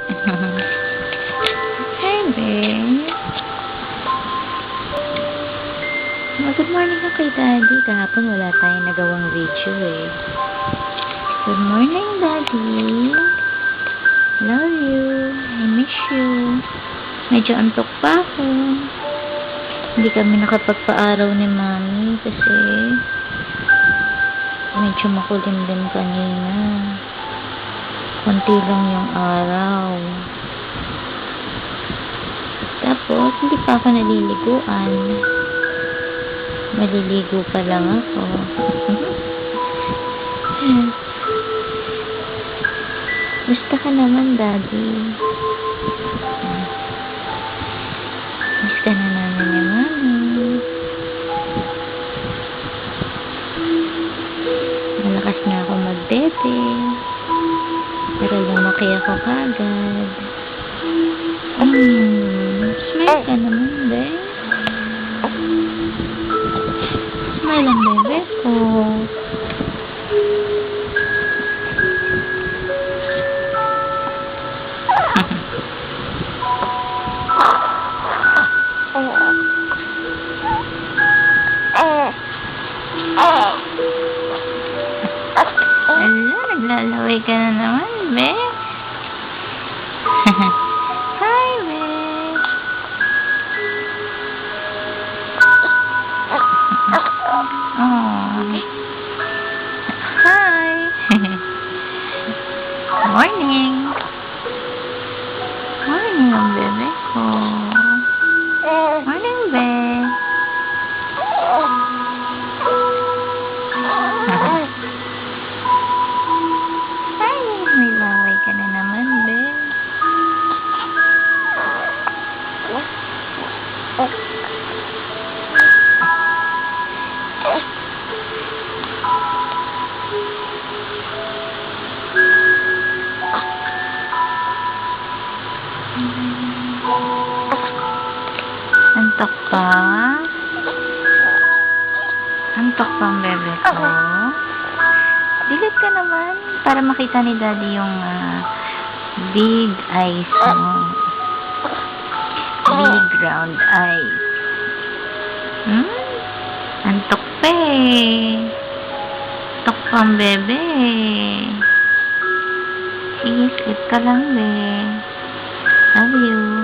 Hi, babe. Good morning ka kay Daddy. Kahapon wala tayong nagawang video eh. Good morning, Daddy. Love you. I miss you. Medyo antok pa ako. Hindi kami nakapagpa-araw ni Mami kasi medyo makulimlim kanina. Konti lang yung araw. Tapos, hindi pa ako naliliguan. Maliligo pa lang ako. Gusto ka naman, Daddy. Miss ka na namin ni Mami. Malakas nga ako magbete. Para lumaki ako kagad. Smile ka naman, be. Smile ang bebe ko. Ala, naglalaway ka na naman, be. Hi, be. Oh. Hi. Morning. Morning ang bebe ko. Morning, be. Hi, may laway ka na naman, be. Antok pa? Antok pa ang bebe ko? Dilit ka naman para makita ni Daddy yung big eyes mo. Big round eyes. Antok pa eh. Antok pa ang bebe. Sige, sleep ka lang, be. Love you.